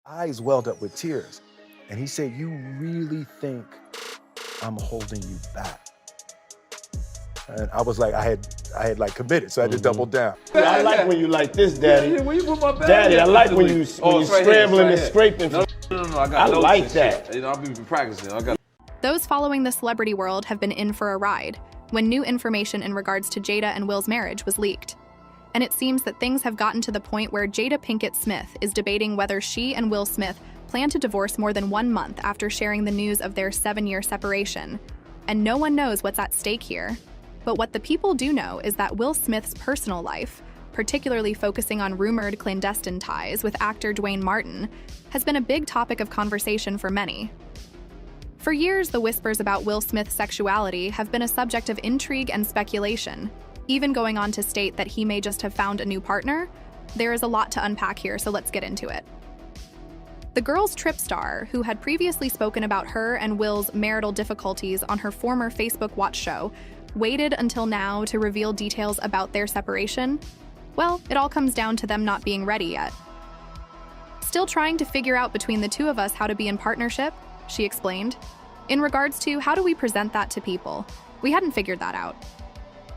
Eyes welled up with tears. And he said, "You really think I'm holding you back?" And I was like, I had like committed, so I had to double down. I like when you like this, Daddy. Yeah, when you put my bag Daddy, I like when you right scrambling here, and scraping. No, I got notes like and that. Shit. You know, I've been practicing. Those following the celebrity world have been in for a ride when new information in regards to Jada and Will's marriage was leaked. And it seems that things have gotten to the point where Jada Pinkett Smith is debating whether she and Will Smith plan to divorce more than 1 month after sharing the news of their 7-year separation. And no one knows what's at stake here. But what the people do know is that Will Smith's personal life, particularly focusing on rumored clandestine ties with actor Dwayne Martin, has been a big topic of conversation for many. For years, the whispers about Will Smith's sexuality have been a subject of intrigue and speculation, even going on to state that he may just have found a new partner. There is a lot to unpack here, so let's get into it. The Girls Trip star, who had previously spoken about her and Will's marital difficulties on her former Facebook Watch show, waited until now to reveal details about their separation. Well, it all comes down to them not being ready yet. "Still trying to figure out between the two of us how to be in partnership," she explained. "In regards to how do we present that to people, we hadn't figured that out."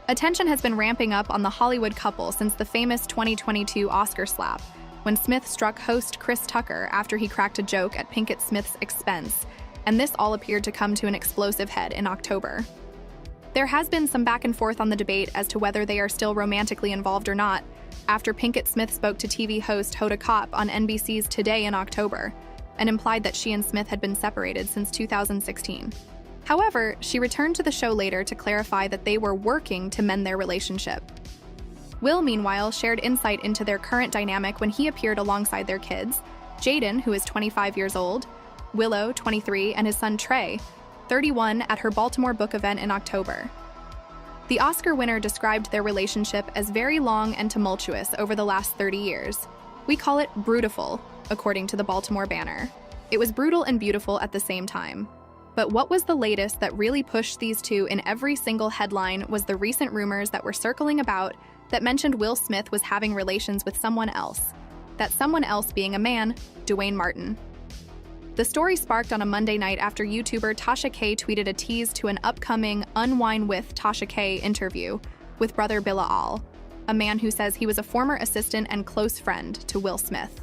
Attention has been ramping up on the Hollywood couple since the famous 2022 Oscar slap, when Smith struck host Chris Tucker after he cracked a joke at Pinkett Smith's expense, and this all appeared to come to an explosive head in October. There has been some back and forth on the debate as to whether they are still romantically involved or not, after Pinkett Smith spoke to TV host Hoda Kotb on NBC's Today in October, and implied that she and Smith had been separated since 2016. However, she returned to the show later to clarify that they were working to mend their relationship. Will, meanwhile, shared insight into their current dynamic when he appeared alongside their kids, Jaden, who is 25 years old, Willow, 23, and his son Trey, 31, at her Baltimore book event in October. The Oscar winner described their relationship as very long and tumultuous over the last 30 years. "We call it brutiful," according to the Baltimore Banner. It was brutal and beautiful at the same time. But what was the latest that really pushed these two in every single headline was the recent rumors that were circling about that mentioned Will Smith was having relations with someone else. That someone else being a man, Dwayne Martin. The story sparked on a Monday night after YouTuber Tisha K tweeted a tease to an upcoming Unwind with Tasha K interview with brother Bilal, a man who says he was a former assistant and close friend to Will Smith.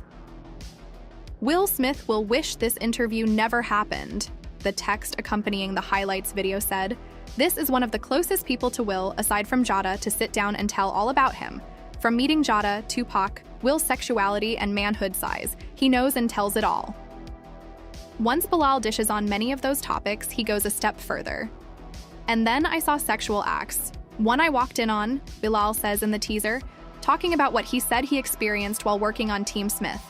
"Will Smith will wish this interview never happened," the text accompanying the highlights video said. "This is one of the closest people to Will, aside from Jada, to sit down and tell all about him. From meeting Jada, Tupac, Will's sexuality and manhood size, he knows and tells it all." Once Bilal dishes on many of those topics, he goes a step further. "And then I saw sexual acts. One I walked in on," Bilal says in the teaser, talking about what he said he experienced while working on Team Smith.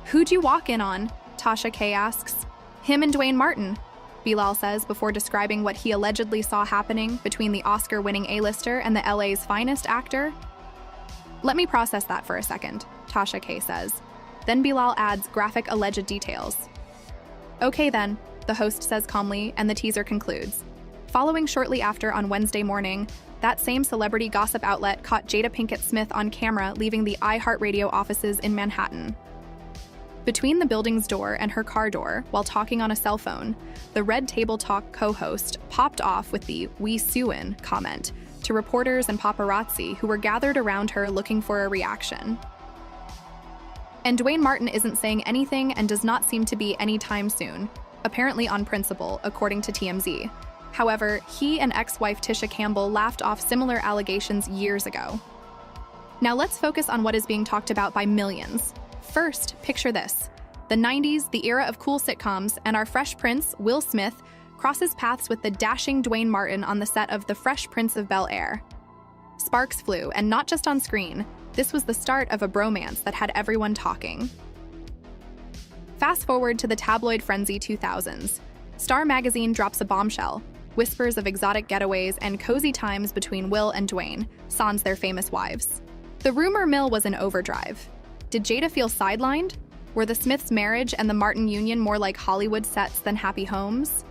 "Who'd you walk in on?" Tasha K asks. "Him and Dwayne Martin," Bilal says before describing what he allegedly saw happening between the Oscar-winning A-lister and the LA's finest actor. "Let me process that for a second," Tasha K says. Then Bilal adds graphic alleged details. "Okay then," the host says calmly, and the teaser concludes. Following shortly after on Wednesday morning, that same celebrity gossip outlet caught Jada Pinkett Smith on camera leaving the iHeartRadio offices in Manhattan. Between the building's door and her car door, while talking on a cell phone, the Red Table Talk co-host popped off with the "we suin" comment to reporters and paparazzi who were gathered around her looking for a reaction. And Dwayne Martin isn't saying anything and does not seem to be anytime soon, apparently on principle, according to TMZ. However, he and ex-wife Tisha Campbell laughed off similar allegations years ago. Now let's focus on what is being talked about by millions. First, picture this. The 90s, the era of cool sitcoms, and our Fresh Prince, Will Smith, crosses paths with the dashing Dwayne Martin on the set of The Fresh Prince of Bel-Air. Sparks flew, and not just on screen. This was the start of a bromance that had everyone talking. Fast forward to the tabloid frenzy 2000s. Star magazine drops a bombshell, whispers of exotic getaways and cozy times between Will and Dwayne, sans their famous wives. The rumor mill was in overdrive. Did Jada feel sidelined? Were the Smiths' marriage and the Martin union more like Hollywood sets than happy homes?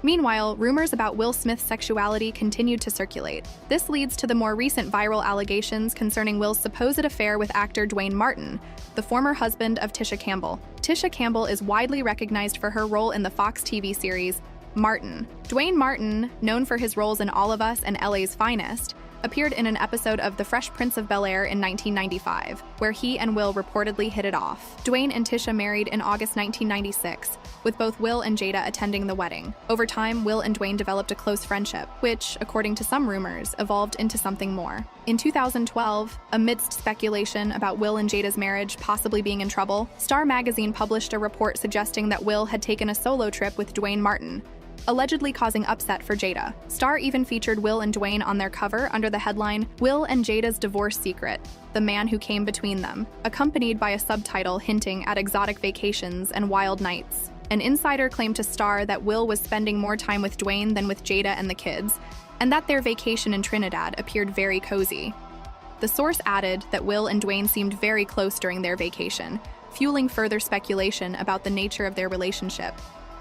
Meanwhile, rumors about Will Smith's sexuality continued to circulate. This leads to the more recent viral allegations concerning Will's supposed affair with actor Dwayne Martin, the former husband of Tisha Campbell. Tisha Campbell is widely recognized for her role in the Fox TV series Martin. Dwayne Martin, known for his roles in All of Us and LA's Finest, appeared in an episode of The Fresh Prince of Bel-Air in 1995, where he and Will reportedly hit it off. Dwayne and Tisha married in August 1996, with both Will and Jada attending the wedding. Over time, Will and Dwayne developed a close friendship, which, according to some rumors, evolved into something more. In 2012, amidst speculation about Will and Jada's marriage possibly being in trouble, Star magazine published a report suggesting that Will had taken a solo trip with Dwayne Martin, allegedly causing upset for Jada. Star even featured Will and Dwayne on their cover under the headline, "Will and Jada's Divorce Secret, the Man Who Came Between Them," accompanied by a subtitle hinting at exotic vacations and wild nights. An insider claimed to Star that Will was spending more time with Dwayne than with Jada and the kids, and that their vacation in Trinidad appeared very cozy. The source added that Will and Dwayne seemed very close during their vacation, fueling further speculation about the nature of their relationship.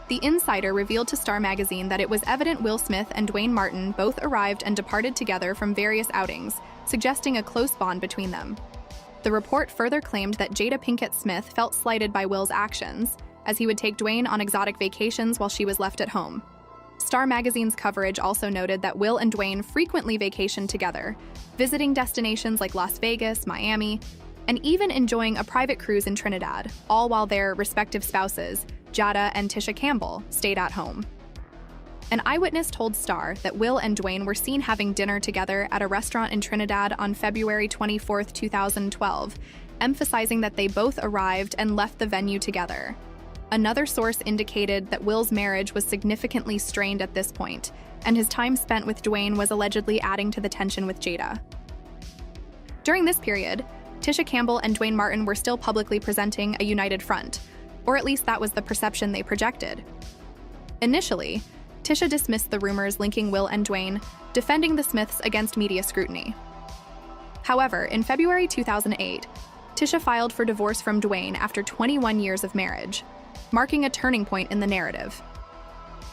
The insider revealed to Star magazine that it was evident Will Smith and Dwayne Martin both arrived and departed together from various outings, suggesting a close bond between them. The report further claimed that Jada Pinkett Smith felt slighted by Will's actions, as he would take Dwayne on exotic vacations while she was left at home. Star magazine's coverage also noted that Will and Dwayne frequently vacationed together, visiting destinations like Las Vegas, Miami, and even enjoying a private cruise in Trinidad, all while their respective spouses, Jada and Tisha Campbell, stayed at home. An eyewitness told Star that Will and Dwayne were seen having dinner together at a restaurant in Trinidad on February 24, 2012, emphasizing that they both arrived and left the venue together. Another source indicated that Will's marriage was significantly strained at this point, and his time spent with Dwayne was allegedly adding to the tension with Jada. During this period, Tisha Campbell and Dwayne Martin were still publicly presenting a united front, or at least that was the perception they projected. Initially, Tisha dismissed the rumors linking Will and Dwayne, defending the Smiths against media scrutiny. However, in February 2008, Tisha filed for divorce from Dwayne after 21 years of marriage, marking a turning point in the narrative.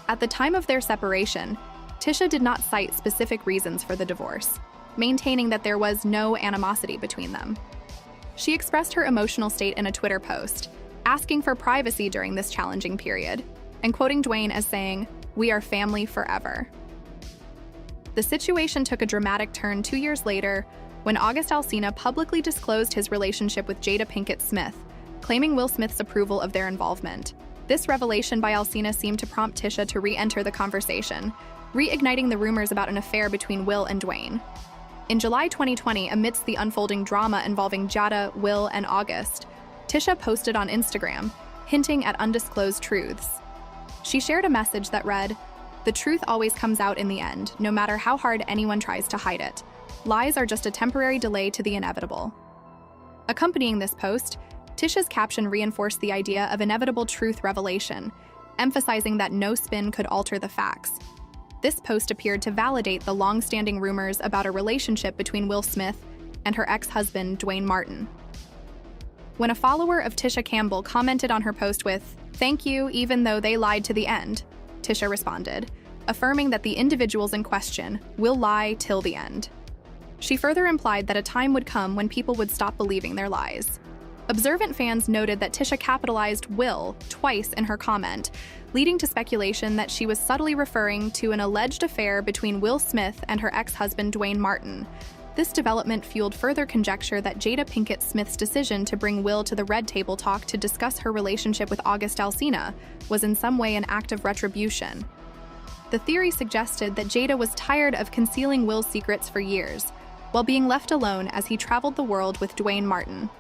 At the time of their separation, Tisha did not cite specific reasons for the divorce, maintaining that there was no animosity between them. She expressed her emotional state in a Twitter post, asking for privacy during this challenging period, and quoting Dwayne as saying, "We are family forever." The situation took a dramatic turn 2 years later when August Alsina publicly disclosed his relationship with Jada Pinkett Smith, claiming Will Smith's approval of their involvement. This revelation by Alsina seemed to prompt Tisha to re-enter the conversation, reigniting the rumors about an affair between Will and Dwayne. In July 2020, amidst the unfolding drama involving Jada, Will, and August, Tisha posted on Instagram, hinting at undisclosed truths. She shared a message that read, "The truth always comes out in the end, no matter how hard anyone tries to hide it. Lies are just a temporary delay to the inevitable." Accompanying this post, Tisha's caption reinforced the idea of inevitable truth revelation, emphasizing that no spin could alter the facts. This post appeared to validate the long-standing rumors about a relationship between Will Smith and her ex-husband, Dwayne Martin. When a follower of Tisha Campbell commented on her post with, "Thank you, even though they lied to the end," Tisha responded, affirming that the individuals in question will lie till the end. She further implied that a time would come when people would stop believing their lies. Observant fans noted that Tisha capitalized "will" twice in her comment, leading to speculation that she was subtly referring to an alleged affair between Will Smith and her ex-husband Dwayne Martin. This development fueled further conjecture that Jada Pinkett Smith's decision to bring Will to the Red Table Talk to discuss her relationship with August Alsina was in some way an act of retribution. The theory suggested that Jada was tired of concealing Will's secrets for years, while being left alone as he traveled the world with Dwayne Martin.